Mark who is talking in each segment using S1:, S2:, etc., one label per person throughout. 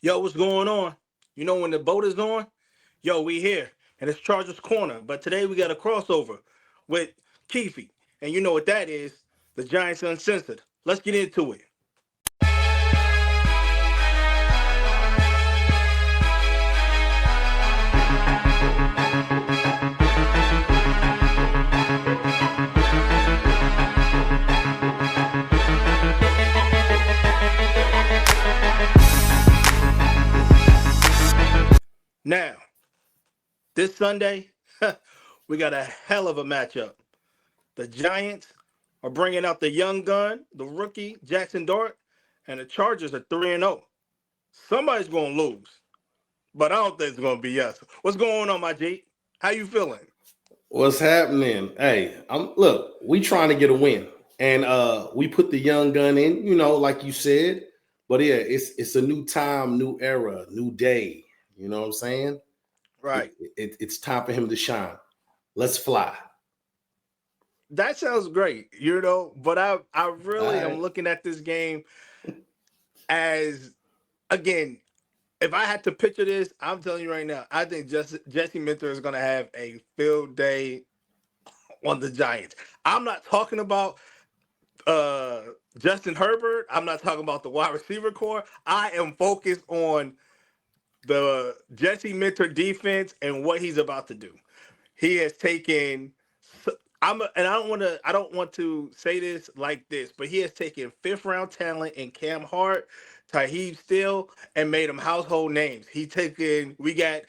S1: Yo, what's going on? You know when the boat is on? Yo, we here. And it's Chargers Corner. But today we got a crossover with Keefy. And you know what that is. The Giants Uncensored. Let's get into it. Now, this Sunday, we got a hell of a matchup. The Giants are bringing out the young gun, the rookie Jackson Dart, and the Chargers are 3-0. Somebody's going to lose, but I don't think it's going to be us. What's going on, my G? How you feeling?
S2: What's happening? Hey, we trying to get a win. And we put the young gun in, like you said. But yeah, it's a new time, new era, new day. You know what I'm saying?
S1: Right.
S2: It's time for him to shine. Let's fly.
S1: That sounds great, but I really am looking at this game as, again, if I had to picture this, I'm telling you right now, I think Jesse Minter is going to have a field day on the Giants. I'm not talking about Justin Herbert. I'm not talking about the wide receiver core. I am focused on the Jesse Minter defense and what he's about to do. He has taken I don't want to say this like this, but he has taken 5th round talent in Cam Hart, Taheeb Still, and made them household names. We got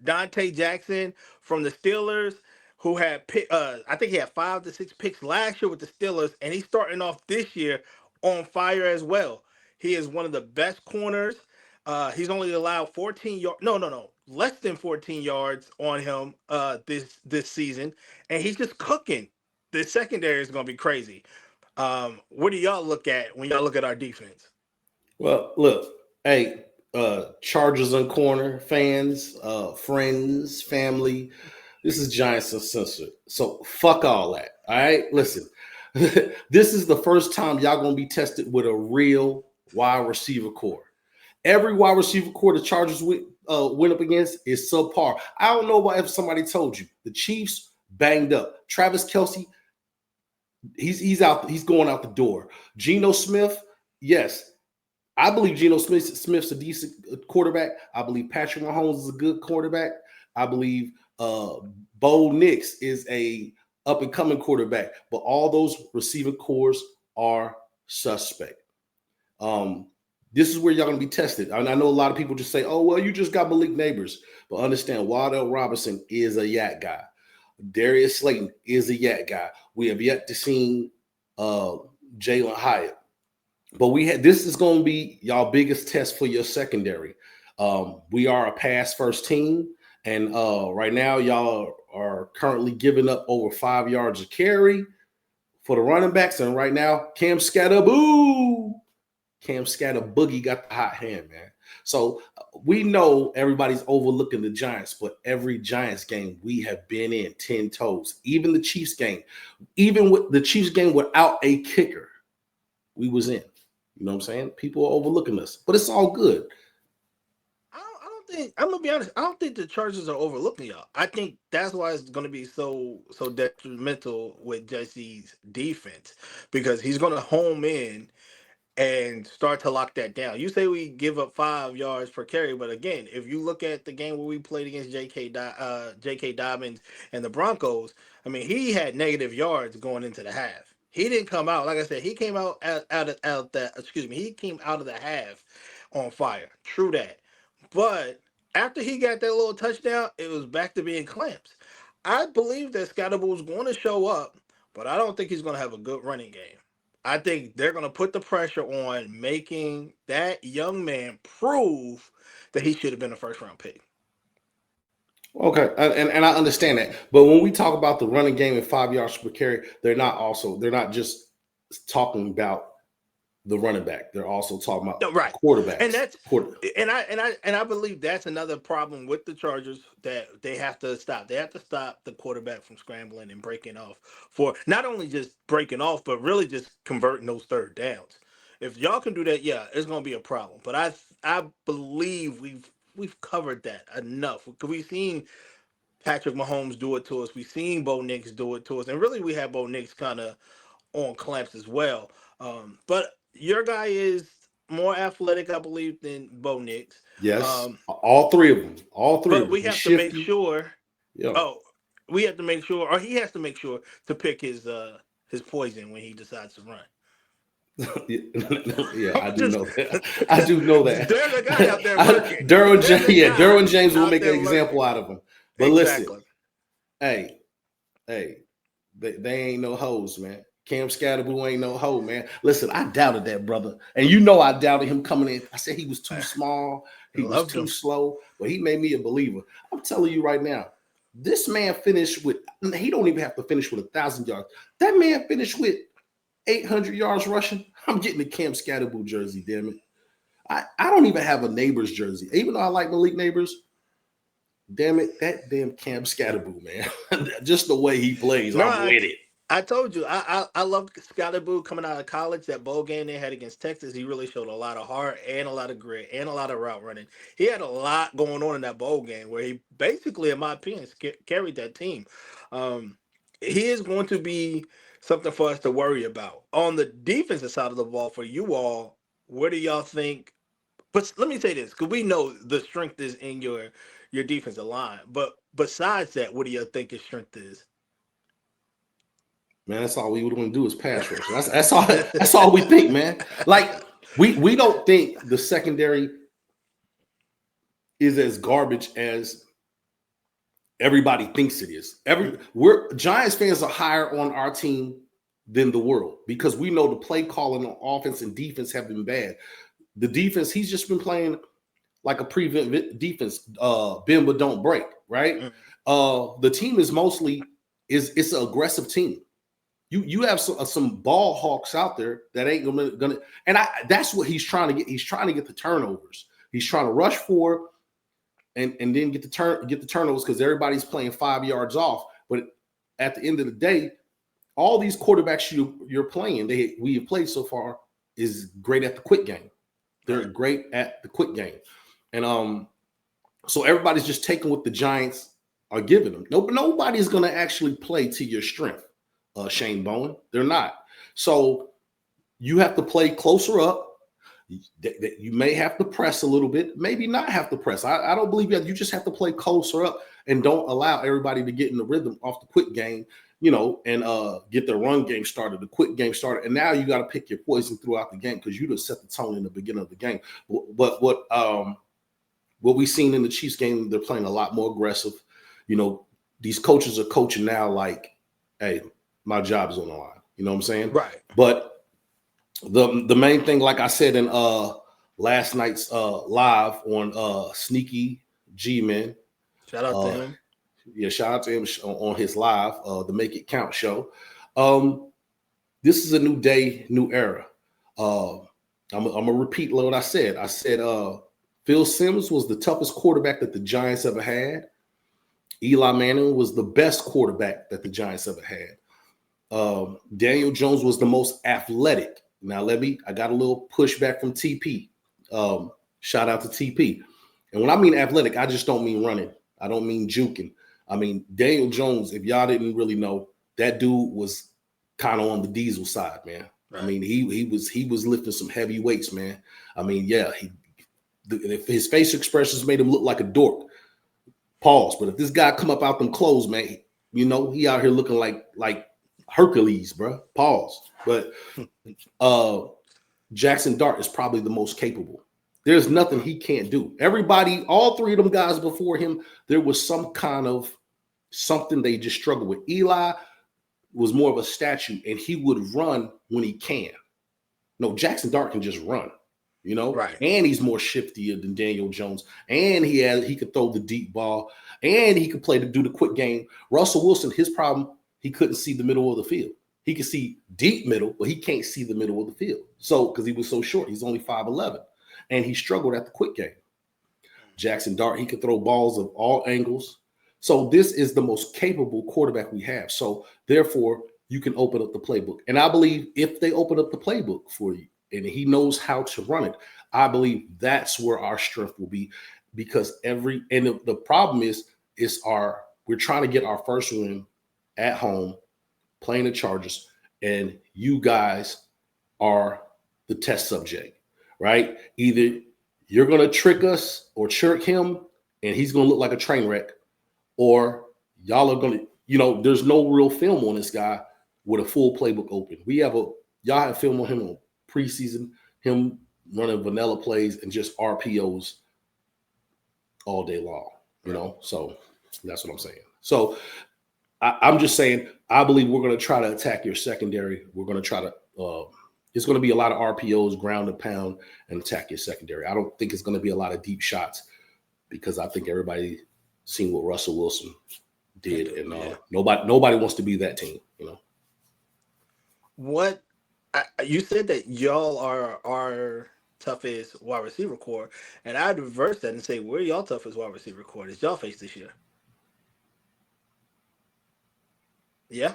S1: Dante Jackson from the Steelers, who had I think he had 5 to 6 picks last year with the Steelers, and he's starting off this year on fire as well. He is one of the best corners. He's only allowed 14 yards. No, less than 14 yards on him this season, and he's just cooking. The secondary is going to be crazy. What do y'all look at when y'all look at our defense?
S2: Well, look, hey, Chargers and Corner fans, friends, family. This is Giants Uncensored. So fuck all that. All right, listen. This is the first time y'all gonna be tested with a real wide receiver core. Every wide receiver core the Chargers went up against is subpar. I don't know if somebody told you. The Chiefs banged up. Travis Kelce, he's out. He's going out the door. Geno Smith, yes. I believe Geno Smith's a decent quarterback. I believe Patrick Mahomes is a good quarterback. I believe Bo Nix is a up-and-coming quarterback. But all those receiving cores are suspect. This is where y'all going to be tested. And I know a lot of people just say, oh, well, you just got Malik Neighbors. But understand, Wardell Robinson is a yak guy. Darius Slayton is a yak guy. We have yet to see Jalen Hyatt. But this is going to be y'all biggest test for your secondary. We are a pass-first team. And right now, y'all are currently giving up over 5 yards a carry for the running backs. And right now, Cam Scatterboogie got the hot hand, man. So we know everybody's overlooking the Giants, but every Giants game we have been in 10 toes. Even the Chiefs game, even with the Chiefs game without a kicker, we was in. You know what I'm saying? People are overlooking us, but it's all good.
S1: I'm gonna be honest. I don't think the Chargers are overlooking y'all. I think that's why it's gonna be so detrimental with Jesse's defense, because he's gonna home in and start to lock that down. You say we give up 5 yards per carry, but again, if you look at the game where we played against J.K. Dobbins and the Broncos, I mean, he had negative yards going into the half. He didn't come out, like I said, he came out he came out of the half on fire. True that. But after he got that little touchdown, it was back to being clamps. I believe that Scatterboo's going to show up, but I don't think he's going to have a good running game. I think they're going to put the pressure on making that young man prove that he should have been a first-round pick.
S2: Okay, and I understand that. But when we talk about the running game and 5 yards per carry, they're not just talking about the running back. They're also talking about quarterbacks.
S1: And I believe that's another problem with the Chargers that they have to stop. They have to stop the quarterback from scrambling and breaking off, for not only just breaking off, but really just converting those third downs. If y'all can do that, yeah, it's going to be a problem. But I believe we've covered that enough. We've seen Patrick Mahomes do it to us. We've seen Bo Nix do it to us, and really we have Bo Nix kind of on clamps as well. But your guy is more athletic, I believe, than Bo Nix.
S2: Yes,
S1: Um,
S2: all three of them. All three of
S1: but
S2: them.
S1: we
S2: He's
S1: have to make
S2: shifty.
S1: sure.
S2: Yeah.
S1: Oh, we have to make sure, or he has to make sure to pick his poison when he decides to run.
S2: Yeah, I do
S1: Just
S2: know that. I do know that.
S1: there's a guy out there working. There's a guy
S2: Derwin James will
S1: out
S2: make an
S1: there
S2: example
S1: lurking.
S2: out of him. But listen,
S1: Exactly.
S2: hey, hey, they ain't no hoes, man. Cam Scatterboo ain't no hoe, man. Listen, I doubted that brother, and you know I doubted him coming in. I said he was too
S1: I
S2: small, he was
S1: loved
S2: too
S1: him.
S2: slow, but he made me a believer. I'm telling you right now, this man finished with. He don't even have to finish with 1,000 yards. That man finished with 800 yards rushing. I'm getting the Cam Scatterboo jersey, damn it. I don't even have a Neighbors jersey. Even though I like Malik Neighbors, damn it, that damn Cam Scatterboo, man. Just the way he plays,
S1: No,
S2: I'm with it.
S1: I told you I loved Scotty Boo coming out of college. That bowl game they had against Texas, he really showed a lot of heart and a lot of grit and a lot of route running. He had a lot going on in that bowl game where he basically, in my opinion, carried that team. He is going to be something for us to worry about on the defensive side of the ball for you all. Where do y'all think? But let me say this, because we know the strength is in your defensive line. But besides that, what do you think your strength is?
S2: Man, that's all we would want to do is pass rush. That's all we think, man. Like we don't think the secondary is as garbage as everybody thinks it is. We're Giants fans are higher on our team than the world because we know the play calling on offense and defense have been bad. The defense, he's just been playing like a prevent defense, bend but don't break, right? The team is mostly it's an aggressive team. You have some ball hawks out there that ain't gonna and that's what he's trying to get. He's trying to get the turnovers. He's trying to rush forward and then get the turnovers because everybody's playing 5 yards off. But at the end of the day, all these quarterbacks you're playing, we have played so far is great at the quick game. They're great at the quick game. And so everybody's just taking what the Giants are giving them. Nobody's going to actually play to your strength, Shane Bowen. They're not. So you have to play closer up. You may have to press a little bit, maybe not have to press. I don't believe that. You just have to play closer up and don't allow everybody to get in the rhythm off the quick game, and get the run game started, the quick game started. And now you got to pick your poison throughout the game because you just set the tone in the beginning of the game. But what we've seen in the Chiefs game, they're playing a lot more aggressive. These coaches are coaching now like, hey, my job is on the line. You know what I'm saying?
S1: Right.
S2: But the main thing, like I said in last night's live on Sneaky G-Man.
S1: Shout out to him.
S2: Yeah, shout out to him on his live, the Make It Count show. This is a new day, new era. I'm going to repeat what I said. I said Phil Simms was the toughest quarterback that the Giants ever had. Eli Manning was the best quarterback that the Giants ever had. Daniel Jones was the most athletic. Now, I got a little pushback from TP. Shout out to TP. And when I mean athletic, I just don't mean running. I don't mean juking. I mean, Daniel Jones, if y'all didn't really know, that dude was kind of on the diesel side, man. Right. I mean, he was lifting some heavy weights, man. I mean, yeah, his face expressions made him look like a dork. Pause. But if this guy come up out them clothes, man, he out here looking like Hercules, bro. Pause. But Jackson Dart is probably the most capable. There's nothing he can't do. Everybody, all three of them guys before him, there was some kind of something they just struggled with. Eli was more of a statue, and he would run when he can. No, Jackson Dart can just run,
S1: Right.
S2: And he's more shiftier than Daniel Jones, and he could throw the deep ball, and he could do the quick game. Russell Wilson, his problem, he couldn't see the middle of the field. He could see deep middle, but he can't see the middle of the field. So, because he was so short, he's only 5'11", and he struggled at the quick game. Jackson Dart, he could throw balls of all angles. So this is the most capable quarterback we have. So therefore, you can open up the playbook. And I believe if they open up the playbook for you, and he knows how to run it, I believe that's where our strength will be, because the problem is we're trying to get our first win at home playing the Chargers, and you guys are the test subject, right? Either you're going to trick us or trick him, and he's going to look like a train wreck, or y'all are going to, there's no real film on this guy with a full playbook open. Y'all have film on him on preseason, him running vanilla plays and just RPOs all day long, So that's what I'm saying. So I'm just saying, I believe we're going to try to attack your secondary. We're going to try to, it's going to be a lot of RPOs, ground and pound, and attack your secondary. I don't think it's going to be a lot of deep shots, because I think everybody seen what Russell Wilson did, and nobody wants to be that team,
S1: What you said that y'all are our toughest wide receiver core, and I'd reverse that and say, where y'all toughest wide receiver core is y'all face this year? Yeah,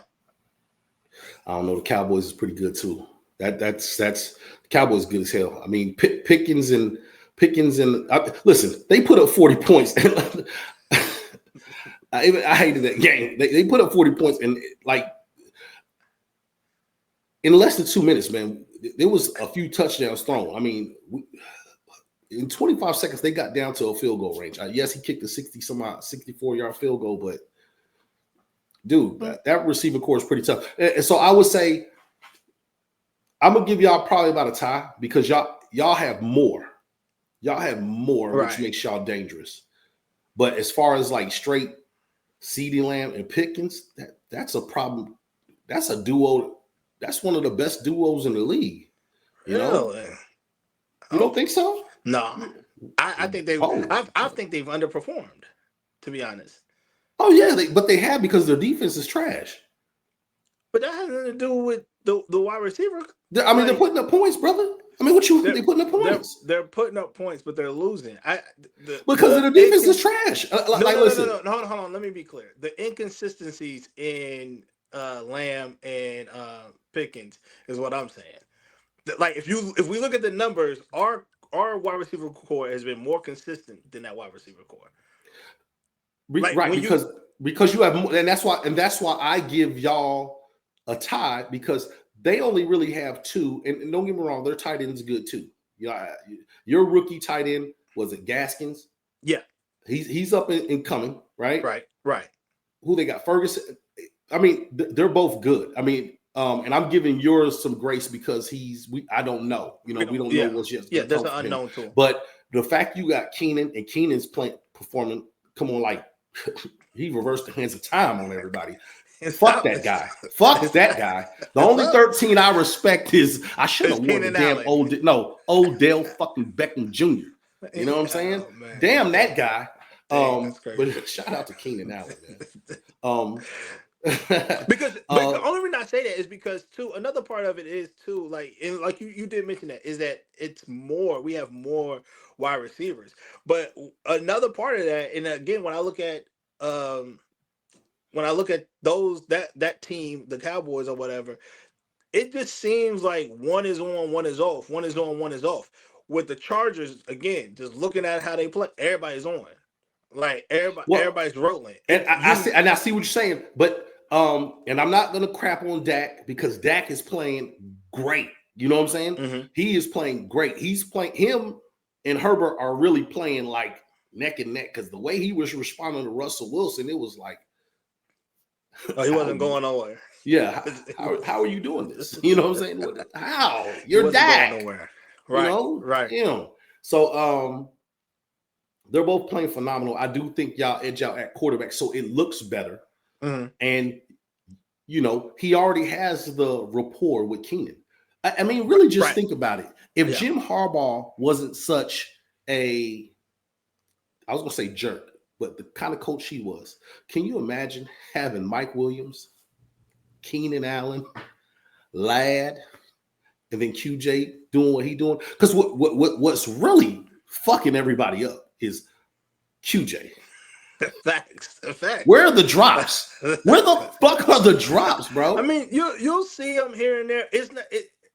S2: I don't know. The Cowboys is pretty good too. That's the Cowboys good as hell. I mean, Pickens and listen, they put up 40 points. I hated that game. They put up 40 points, and like in less than 2 minutes, man, there was a few touchdowns thrown. I mean, in 25 seconds, they got down to a field goal range. Yes, he kicked a 64-yard field goal, but dude, that receiver core is pretty tough. And so I would say I'm gonna give y'all probably about a tie, because y'all have more. Y'all have more,
S1: right,
S2: which makes y'all dangerous. But as far as like straight CeeDee Lamb and Pickens, that's a problem. That's a duo. That's one of the best duos in the league. You know? You don't think so?
S1: No, I think they've. I think they've underperformed, to be honest.
S2: Oh yeah, but they have, because their defense is trash.
S1: But that has nothing to do with the wide receiver.
S2: I mean, they're putting up points, brother. I mean, they putting up points?
S1: They're putting up points, but they're losing.
S2: Because their defense is trash. Listen.
S1: No, hold on. Let me be clear. The inconsistencies in Lamb and Pickens is what I'm saying. Like if we look at the numbers, our wide receiver core has been more consistent than that wide receiver core.
S2: Right, because you have more, and that's why I give y'all a tie, because they only really have two, and don't get me wrong, their tight end is good too. Your rookie tight end, was it Gaskins?
S1: Yeah,
S2: he's up and coming, right?
S1: Right.
S2: Who they got? Ferguson. I mean, they're both good. I mean, and I'm giving yours some grace because I don't know. We don't know what's yet.
S1: Yeah, there's an unknown to him.
S2: But the fact you got Keenan, and Keenan's performing, come on, like he reversed the hands of time on everybody. Fuck that guy. Fuck that guy. The only 13 I respect is I should have worn the damn Odell fucking Beckham Jr. You know what I'm saying? Oh, damn that guy. But shout out to Keenan Allen, man.
S1: Because the only reason I say that is because too, another part of it is too, like you did mention that, is that it's more, we have more wide receivers. But another part of that, and again, when I look at those that team, the Cowboys or whatever, it just seems like one is on, one is off, one is on, one is off. With the Chargers, again, just looking at how they play, everybody's on. Like everybody's rolling.
S2: And I see what you're saying, but and I'm not gonna crap on Dak, because Dak is playing great. You know what I'm saying? Mm-hmm. He is playing great. Him and Herbert are really playing like neck and neck, because the way he was responding to Russell Wilson, it was like,
S1: he wasn't going nowhere.
S2: Yeah. How are you doing this? You know what I'm saying? How? You're Dak. Going nowhere.
S1: Right.
S2: Right. So they're both playing phenomenal. I do think y'all edge out at quarterback, so it looks better. Mm-hmm. And he already has the rapport with Keenan. I mean, really, just think about it. If Jim Harbaugh wasn't such I was gonna say jerk, but the kind of coach he was, can you imagine having Mike Williams, Keenan Allen, Ladd, and then QJ doing what he's doing? Because what's really fucking everybody up is QJ.
S1: Facts.
S2: Where are the drops? Where the fuck are the drops, bro?
S1: I mean, you'll see them here and there. It's not.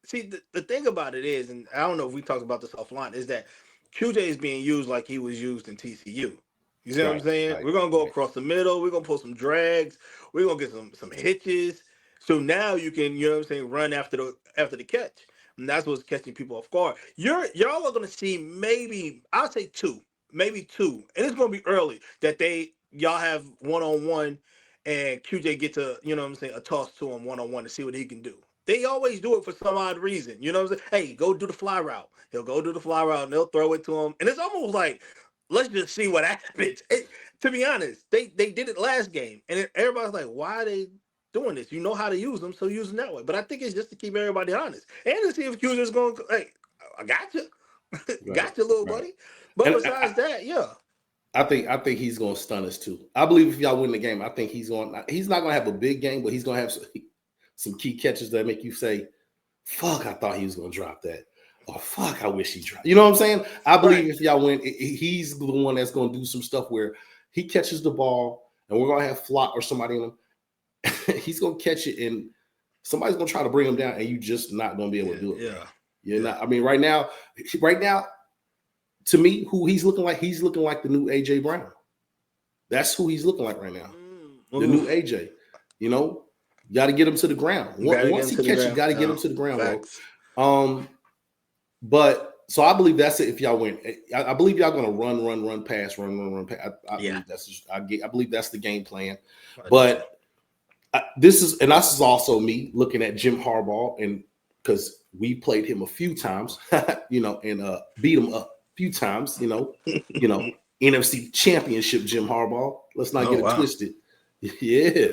S1: see, the thing about it is, and I don't know if we talked about this offline, is that QJ is being used like he was used in TCU. You see what I'm
S2: Right,
S1: saying?
S2: right,
S1: We're gonna go
S2: right.
S1: across the middle. We're gonna pull some drags. We're gonna get some hitches. So now you can, you know what I'm saying, run after the catch, and that's what's catching people off guard. Y'all are gonna see maybe I'll say two, maybe two, and it's gonna be early that y'all have 1-on-1, and QJ gets a, you know what I'm saying, a toss to him 1-on-1 to see what he can do. They always do it for some odd reason. You know what I'm saying? Hey, go do the fly route. He'll go do the fly route and they'll throw it to him. And it's almost like, let's just see what happens. To be honest, they did it last game. And everybody's like, why are they doing this? You know how to use them, so use them that way. But I think it's just to keep everybody honest. And to see if Q's going, hey, I got you.
S2: Right,
S1: Got you, little
S2: right.
S1: buddy. But
S2: And
S1: besides that, yeah.
S2: I think he's going to stun us too. I believe if y'all win the game, I think he's not going to have a big game, but he's going to have some key catches that make you say, fuck, I thought he was going to drop that. Or fuck, I wish he dropped. You know what I'm saying? I believe if y'all win, he's the one that's going to do some stuff where he catches the ball and we're going to have Flock or somebody in him. He's going to catch it and somebody's going to try to bring him down and you just not going to be able to do it.
S1: Yeah.
S2: You're not. I mean, right now, to me, who he's looking like the new AJ Brown. That's who he's looking like right now. The new AJ. You know, you got to get him to the ground. Once he catches, you got to get him to the ground, bro. But so I believe that's it. If y'all win, I believe y'all gonna run, pass, run, pass. I believe that's the game plan. But this is also me looking at Jim Harbaugh, and because we played him a few times, you know, and beat him up a few times, you know, NFC Championship Jim Harbaugh. Let's not get it twisted. Yeah.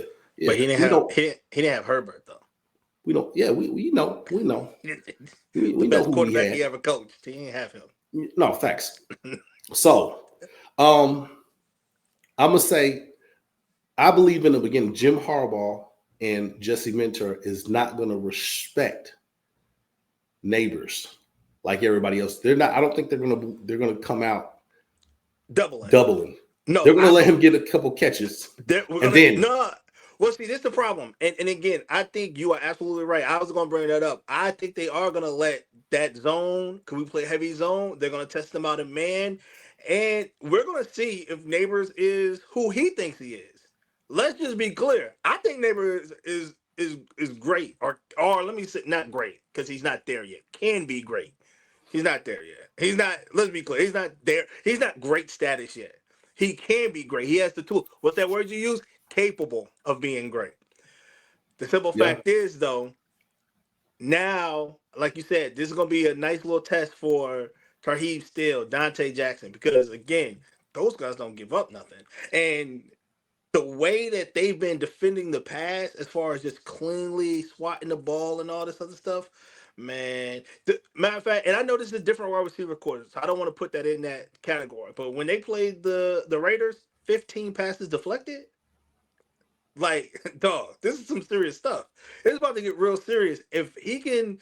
S1: But he didn't have Herbert though.
S2: We don't. Yeah, we know. We
S1: the best quarterback he ever coached. He didn't have him.
S2: No facts. So, I'm gonna say, I believe in the beginning, Jim Harbaugh and Jesse Minter is not gonna respect Neighbors like everybody else. They're not. I don't think they're gonna come out doubling. No, they're gonna let him get a couple catches,
S1: Well, see, this is the problem. And again, I think you are absolutely right. I was going to bring that up. I think they are going to let that zone, because we play heavy zone, they're going to test them out in man. And we're going to see if Neighbors is who he thinks he is. Let's just be clear. I think Neighbors is great. Or let me say, not great, because he's not there yet. Can be great. He's not there yet. He's not, let's be clear. He's not there. He's not great status yet. He can be great. He has the tool. What's that word you use? Capable of being great. The simple fact is, though, now, like you said, this is going to be a nice little test for Tarheeb Steele, Dante Jackson, because, again, those guys don't give up nothing. And the way that they've been defending the pass as far as just cleanly swatting the ball and all this other stuff, man. Matter of fact, and I know this is a different wide receiver quarter, so I don't want to put that in that category. But when they played the Raiders, 15 passes deflected. Like, dog, this is some serious stuff. It's about to get real serious. If he can,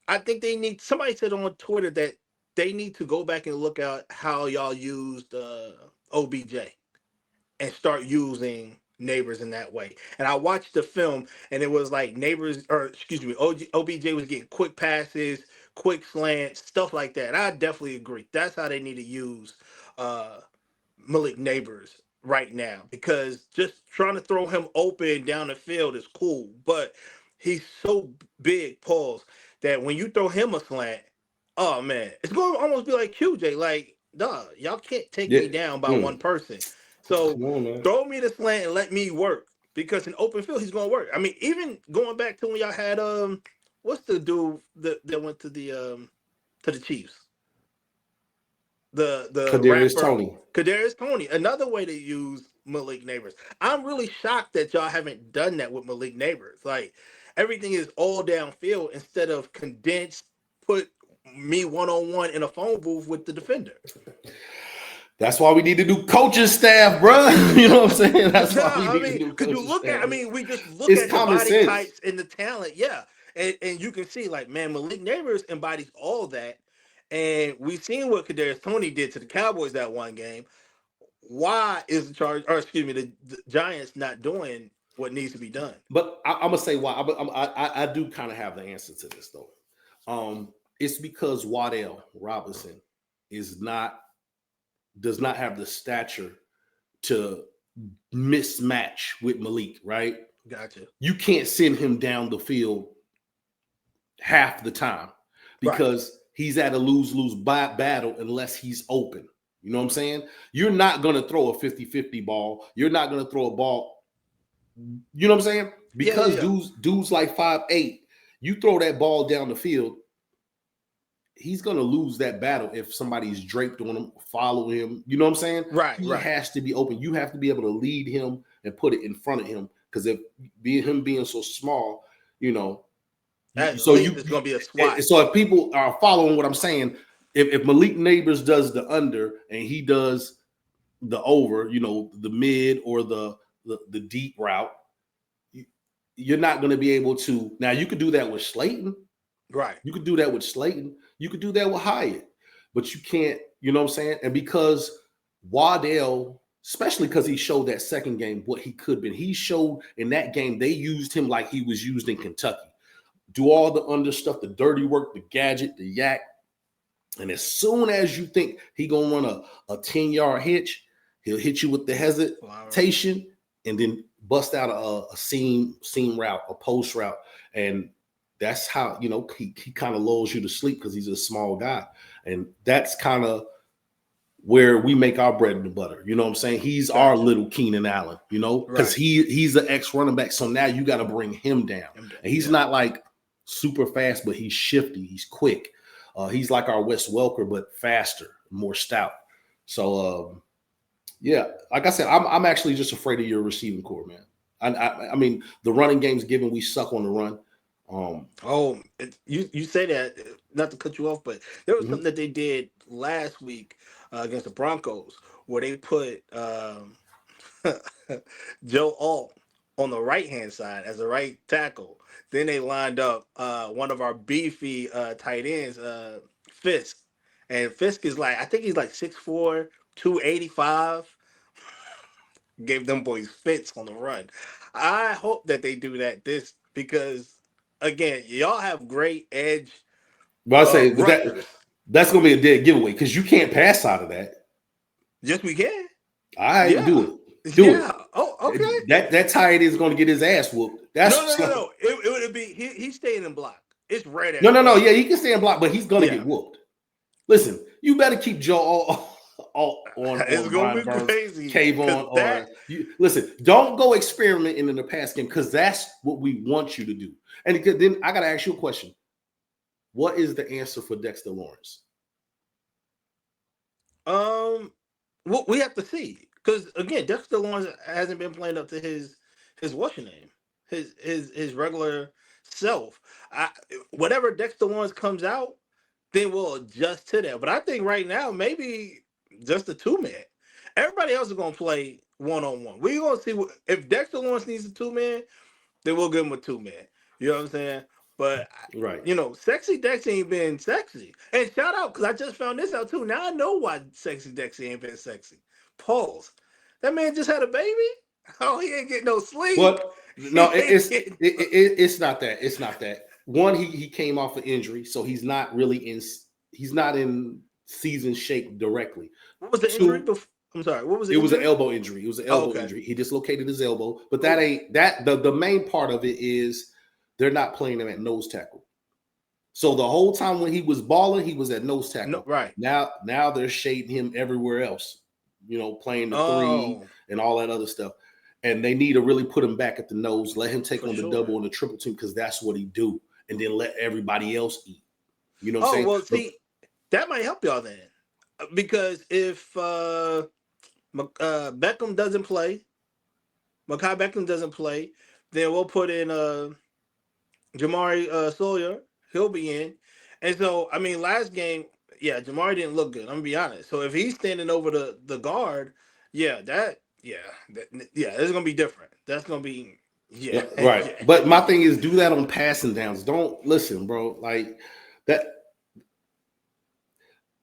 S1: I think somebody said on Twitter that they need to go back and look at how y'all used OBJ and start using Neighbors in that way. And I watched the film and it was like OBJ was getting quick passes, quick slants, stuff like that. And I definitely agree. That's how they need to use Malik Neighbors right now, because just trying to throw him open down the field is cool, but he's so big, pause, that when you throw him a slant, oh man, it's going to almost be like QJ, like, dog, y'all can't take me down by one person. So throw me the slant and let me work, because in open field he's going to work. I mean, even going back to when y'all had what's the dude that went to the Chiefs? The Kadarius Toney, another way to use Malik Neighbors. I'm really shocked that y'all haven't done that with Malik Neighbors. Like, everything is all downfield instead of condensed, put me one-on-one in a phone booth with the defender.
S2: That's why we need to do coaching staff, bro. You know what I'm saying? That's why we need to do coaching staff.
S1: We just look at the body types and the talent, and you can see, like, man, Malik Neighbors embodies all that. And we've seen what Kadarius Toney did to the Cowboys that one game. Why is the Giants not doing what needs to be done?
S2: But I'm gonna say why. I do kind of have the answer to this though. It's because Waddell Robinson does not have the stature to mismatch with Malik, right?
S1: Gotcha.
S2: You can't send him down the field half the time because he's at a lose-lose battle unless he's open. You know what I'm saying? You're not going to throw a 50-50 ball. You're not going to throw a ball. You know what I'm saying? Because dudes like 5'8", you throw that ball down the field, he's going to lose that battle if somebody's draped on him, follow him. You know what I'm saying? He has to be open. You have to be able to lead him and put it in front of him because if him being so small, you know,
S1: it's going to be a swat.
S2: So if people are following what I'm saying, if Malik Neighbors does the under and he does the over, you know, the mid or the deep route, you're not going to be able to. Now you could do that with Slayton.
S1: Right.
S2: You could do that with Slayton. You could do that with Hyatt. But you can't, you know what I'm saying? And because Waddell, especially because he showed that second game what he could be. He showed in that game, they used him like he was used in Kentucky. Do all the under stuff, the dirty work, the gadget, the yak. And as soon as you think he going to run a 10-yard hitch, he'll hit you with the hesitation and then bust out a seam route, a post route. And that's how, you know, he kind of lulls you to sleep because he's a small guy. And that's kind of where we make our bread and butter. You know what I'm saying? He's our little Keenan Allen, you know, because he's an ex-running back. So now you got to bring him down. And he's not like super fast, but he's shifty. He's quick. He's like our Wes Welker, but faster, more stout. So, yeah, like I said, I'm actually just afraid of your receiving core, man. I mean, the running game's given we suck on the run.
S1: You say that, not to cut you off, but there was something that they did last week against the Broncos where they put Joe Alt on the right-hand side as a right tackle. Then they lined up one of our beefy tight ends, Fisk. And Fisk is like, I think he's like 6'4", 285. Gave them boys fits on the run. I hope that they do that because, again, y'all have great edge.
S2: Well, I say that's going to be a dead giveaway because you can't pass out of that.
S1: Yes, we can.
S2: All right, do it. Do it.
S1: Oh, okay.
S2: That tight is going to get his ass whooped.
S1: No. It would be he's staying in block. It's right at
S2: No. Yeah, he can stay in block, but he's going to get whooped. Listen, you better keep Joe on.
S1: It's going to be
S2: Burns,
S1: crazy.
S2: Cave on. Listen, don't go experimenting in the pass game because that's what we want you to do. And then I got to ask you a question. What is the answer for Dexter Lawrence?
S1: Well, we have to see because again, Dexter Lawrence hasn't been playing up to his what's your name, his regular self. Whatever Dexter Lawrence comes out, then we'll adjust to that. But I think right now maybe just a 2-man. Everybody else is gonna play 1-on-1. We're gonna see if Dexter Lawrence needs a 2-man, then we'll give him a 2-man. You know what I'm saying? But you know, Sexy Dex ain't been sexy. And shout out, because I just found this out too. Now I know why Sexy Dex ain't been sexy. Pause. That man just had a baby? Oh, he ain't getting no sleep.
S2: What? No, it's not that. It's not that. One, he came off an injury, so he's not in season shape directly.
S1: What was the injury before? I'm sorry. What was it?
S2: It was an elbow injury. It was an elbow injury. He dislocated his elbow, but that ain't that. The main part of it is they're not playing him at nose tackle. So the whole time when he was balling, he was at nose tackle.
S1: No, right.
S2: Now they're shading him everywhere else, you know, playing the 3 and all that other stuff. And they need to really put him back at the nose, let him take on the double and the triple team because that's what he do. And then let everybody else eat. You know what I'm saying?
S1: Well, see, that might help y'all then. Because if Beckham doesn't play, Mekhi Beckham doesn't play, then we'll put in Jamari Sawyer. He'll be in. And so, I mean, last game, Jamari didn't look good. I'm going to be honest. So if he's standing over the guard, it's going to be different. That's going to be,
S2: right. Yeah. But my thing is do that on passing downs. Don't listen, bro. Like that.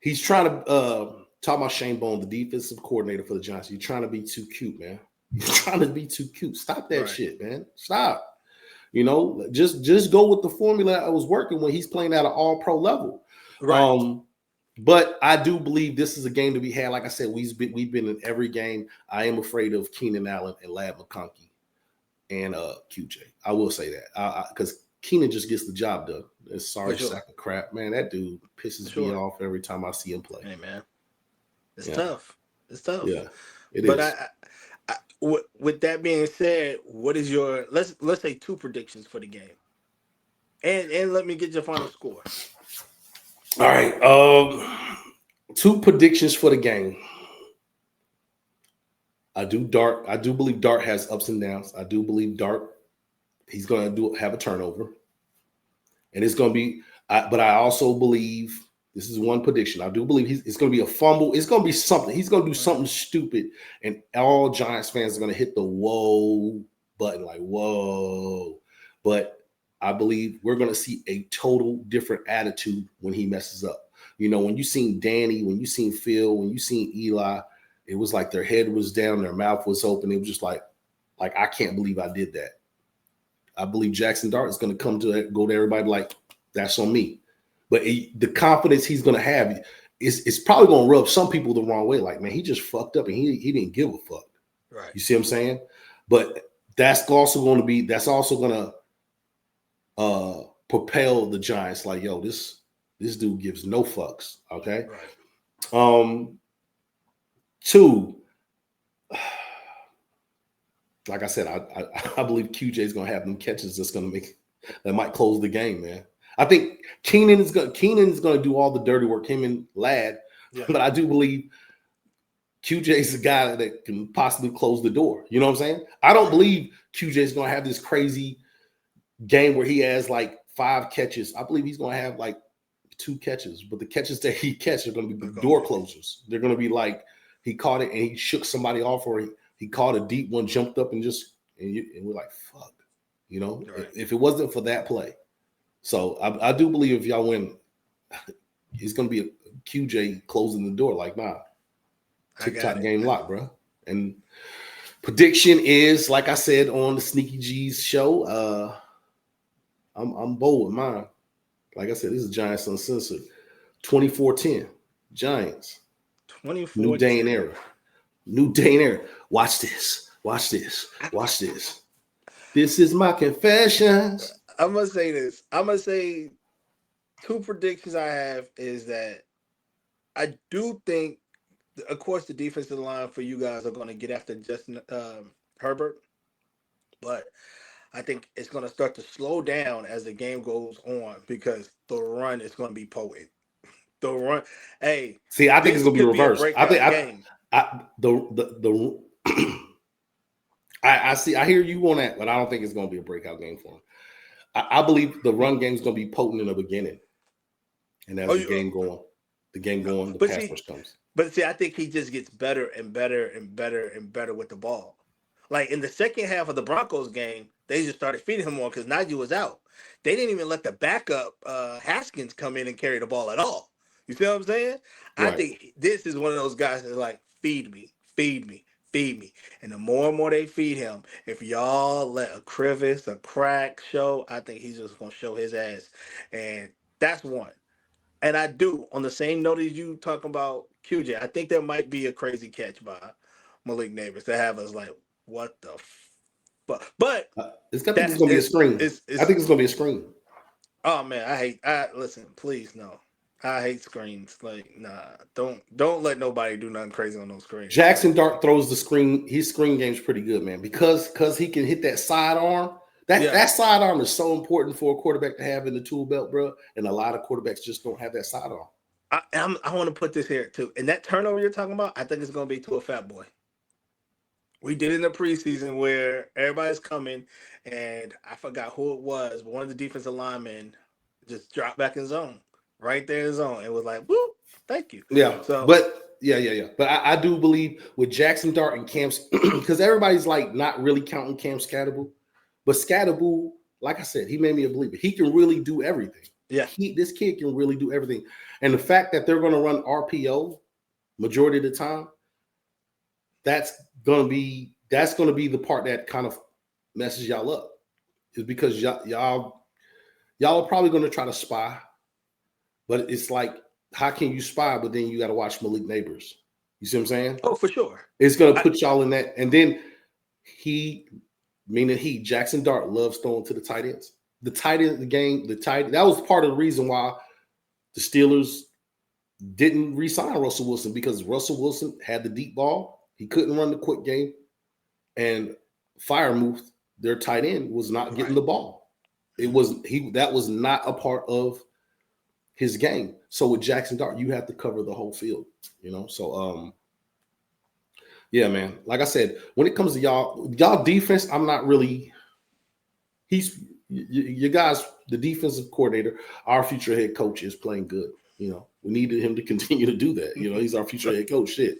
S2: He's trying to talk about Shane Bone, the defensive coordinator for the Giants. You're trying to be too cute, man. You're trying to be too cute. Stop that shit, man. Stop. You know, just go with the formula that was working when he's playing at an all-pro level.
S1: Right.
S2: But I do believe this is a game to be had. Like I said, we've been in every game. I am afraid of Keenan Allen and Lad McConkey and QJ. I will say that because Keenan just gets the job done. Sorry,
S1: Sure.
S2: sack of crap, man. That dude pisses me off every time I see him play.
S1: Hey, man, it's tough. It's tough.
S2: Yeah, it
S1: But
S2: is.
S1: with that being said, what is your let's say 2 predictions for the game, and let me get your final score.
S2: All right. 2 predictions for the game. I do believe Dart has ups and downs. I do believe Dart, he's going to have a turnover. And it's going to be, but I also believe, this is one prediction. I do believe it's going to be a fumble. It's going to be something. He's going to do something stupid. And all Giants fans are going to hit the whoa button, like, whoa. But I believe we're going to see a total different attitude when he messes up. You know, when you seen Danny, when you seen Phil, when you seen Eli, it was like their head was down, their mouth was open. It was just like I can't believe I did that. I believe Jackson Dart is going to go to everybody like, that's on me. But the confidence he's going to have is probably going to rub some people the wrong way. Like, man, he just fucked up and he didn't give a fuck.
S1: Right.
S2: You see what I'm saying? But that's also going to propel the Giants like, yo, this dude gives no fucks. Okay.
S1: Right.
S2: 2, like I said, I believe QJ is going to have them catches that might close the game, man. I think Keenan is going to do all the dirty work, him and Ladd. Yeah. But I do believe QJ is the guy that can possibly close the door. You know what I'm saying? I don't believe QJ is going to have this crazy game where he has like 5 catches. I believe he's going to have like 2 catches, but the catches that he catches are going to be door closers. They're going to be like he caught it and he shook somebody off, or he caught a deep one, jumped up and we're like, fuck, you know, if it wasn't for that play. So I do believe if y'all win, it's going to be a QJ closing the door. Like, nah, TikTok game lock, bro. And prediction is, like I said on the Sneaky G's show, I'm bold with mine. Like I said, this is Giants Uncensored. 24-10. Giants.
S1: 24.
S2: New day and era. New day and era. Watch this. Watch this. Watch this. This is my confessions.
S1: I'm going to say this. I'm going to say 2 predictions I have is that I do think, of course, the defensive line for you guys are going to get after Justin Herbert. But I think it's going to start to slow down as the game goes on because the run is going to be potent. The run, hey.
S2: See, I think it's going to be reversed. I hear you on that, but I don't think it's going to be a breakout game for him. I believe the run game is going to be potent in the beginning, and as the game going, the pass rush comes.
S1: But see, I think he just gets better and better and better and better with the ball. Like in the second half of the Broncos game, they just started feeding him more because Najee was out. They didn't even let the backup Haskins come in and carry the ball at all. You see what I'm saying? Right. I think this is one of those guys that's like, feed me, feed me, feed me. And the more and more they feed him, if y'all let a crevice, a crack show, I think he's just going to show his ass. And that's one. And I do, on the same note as you talking about QJ, I think there might be a crazy catch by Malik Neighbors to have us like, what the fuck? But
S2: it's going to be a screen. I think it's going to be a screen.
S1: Oh man, listen, please no. I hate screens. Like, nah, don't let nobody do nothing crazy on those screens.
S2: Jackson Dart throws the screen. His screen game's pretty good, man, because he can hit that sidearm. That sidearm is so important for a quarterback to have in the tool belt, bro. And a lot of quarterbacks just don't have that sidearm.
S1: I want to put this here too. And that turnover you're talking about, I think it's going to be to a fat boy. We did it in the preseason where everybody's coming, and I forgot who it was, but one of the defensive linemen just dropped back in zone, right there in zone. It was like, whoop, thank you.
S2: Yeah. So, but yeah. But I do believe with Jackson Dart and Cam, because everybody's like not really counting Cam Scatterbull, but Scatterbull, like I said, he made me a believer. He can really do everything.
S1: Yeah.
S2: This kid can really do everything. And the fact that they're going to run RPO majority of the time, that's going to be the part that kind of messes y'all up. is because y'all are probably going to try to spy, but it's like, how can you spy? But then you got to watch Malik Neighbors. You see what I'm saying?
S1: Oh, for sure.
S2: It's going to put y'all in that. And then Jackson Dart loves throwing to the tight ends. The tight end of the game, that was part of the reason why the Steelers didn't re-sign Russell Wilson, because Russell Wilson had the deep ball. He couldn't run the quick game. And Firemouth, their tight end, was not getting the ball. That was not a part of his game. So with Jackson Dart, you have to cover the whole field, you know? So, yeah, man. Like I said, when it comes to y'all defense, I'm not really. You guys, the defensive coordinator, our future head coach, is playing good. You know, we needed him to continue to do that. You know, he's our future head coach. Shit,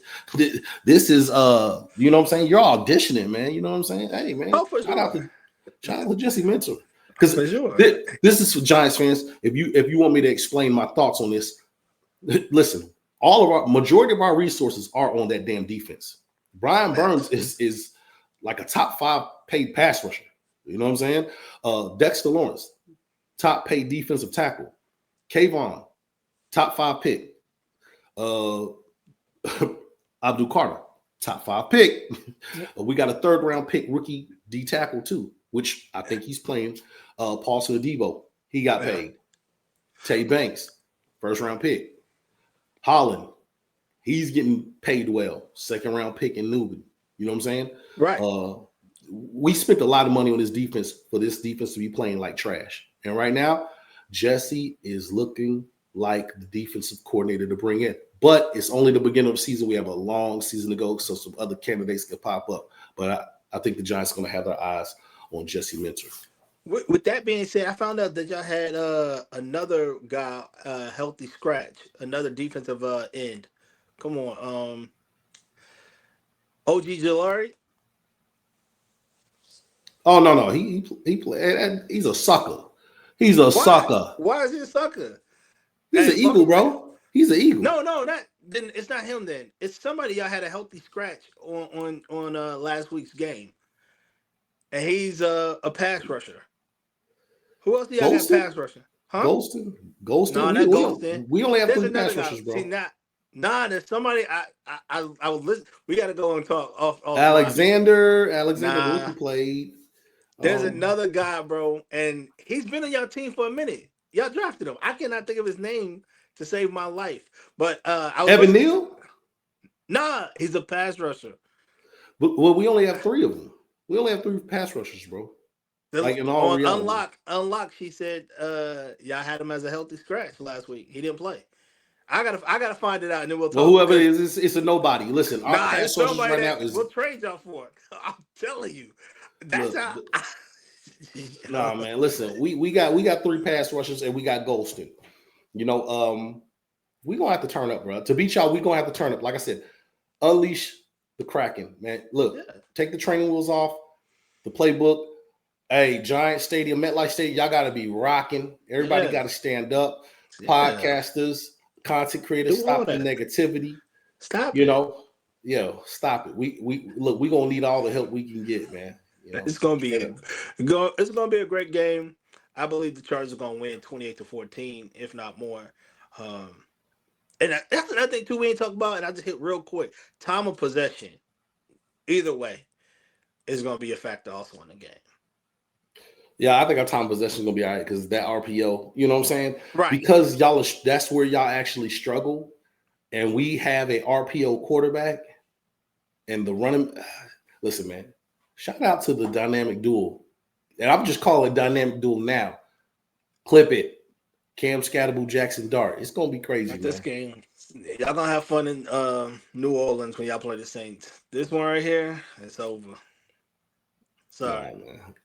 S2: this is you know what I'm saying? You're auditioning, man. You know what I'm saying? Hey, man.
S1: Oh, for
S2: shout out
S1: sure.
S2: to Jesse Mentor, because
S1: For sure.
S2: this is for Giants fans. If you want me to explain my thoughts on this, listen. Majority of our resources are on that damn defense. Brian Burns is like a top 5 paid pass rusher. You know what I'm saying? Dexter Lawrence, top paid defensive tackle. Kayvon, top 5 pick. Abdul Carter, top 5 pick. We got a 3rd round pick rookie D tackle too, which I think he's playing. Paulson Adebo, he got paid. Tay Banks, 1st round pick. Holland, he's getting paid well. 2nd round pick in Newman. You know what I'm saying?
S1: Right.
S2: We spent a lot of money on this defense for this defense to be playing like trash. And right now, Jesse is looking like the defensive coordinator to bring in. But it's only the beginning of the season. We have a long season to go, so some other candidates can pop up. But I think the Giants are going to have their eyes on Jesse Mentor.
S1: With that being said, I found out that y'all had another guy, healthy scratch, another defensive end. Come on, OG Jalari.
S2: Oh no, he played. He's a sucker. He's a sucker.
S1: Why is he a sucker?
S2: He's an Eagle, bro. He's an Eagle.
S1: No, then it's not him. Then it's somebody y'all had a healthy scratch on last week's game, and he's a pass rusher. Who else do y'all got pass rusher? Huh?
S2: Golston.
S1: No, not Golston.
S2: We only have 3 pass rushers, bro.
S1: See, there's somebody. I was listening. We got to go and talk off.
S2: Alexander Wilson played.
S1: There's another guy, bro, and he's been on your team for a minute. Y'all drafted him. I cannot think of his name to save my life. But
S2: Evan Neal?
S1: Nah, he's a pass rusher.
S2: But we only have 3 of them. We only have 3 pass rushers, bro. Like in all reality.
S1: Unlock. She said, y'all had him as a healthy scratch last week. He didn't play. I gotta find it out, and then we'll talk.
S2: Well, whoever it is, it's a nobody. Listen, our pass rushers right now is.
S1: We'll trade y'all for it. I'm telling you. That's how.
S2: Nah, man. Listen, we got 3 pass rushers, and we got Golston. You know, we gonna have to turn up, bro. To beat y'all, we gonna have to turn up. Like I said, unleash the Kraken, man. Look, take the training wheels off, the playbook. Hey, Giants Stadium, MetLife Stadium, y'all gotta be rocking. Everybody gotta stand up. Podcasters, content creators, stop the negativity.
S1: Stop.
S2: You know, stop it. We look. We gonna need all the help we can get, man. You know?
S1: It's gonna be a great game. I believe the Chargers are gonna win 28-14, if not more. And that's another thing too we ain't talking about. And I just hit real quick. Time of possession, either way, is gonna be a factor also in the game.
S2: Yeah, I think our time of possession is gonna be all right because that RPO, you know what I'm saying?
S1: Right.
S2: Because that's where y'all actually struggle, and we have a RPO quarterback, and the running. Listen, man. Shout out to the dynamic duel. And I'm just calling it dynamic duel now. Clip it. Cam Scatterbull, Jackson Dart. It's going to be crazy,
S1: this game. Y'all going to have fun in New Orleans when y'all play the Saints. This one right here, it's over. Sorry.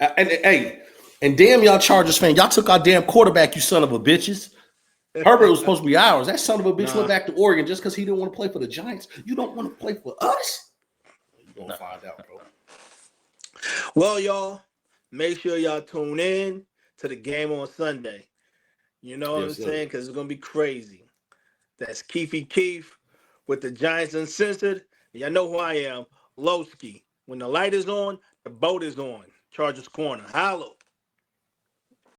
S2: Man. And damn y'all Chargers fan. Y'all took our damn quarterback, you son of a bitches. Herbert was supposed to be ours. That son of a bitch went back to Oregon just because he didn't want to play for the Giants. You don't want to play for us? You're going to find out, bro.
S1: Well, y'all, make sure y'all tune in to the game on Sunday. You know what I'm saying? Because it's going to be crazy. That's Keefy Keef with the Giants Uncensored. Y'all know who I am, Lowski. When the light is on, the boat is on. Chargers Corner. Holla.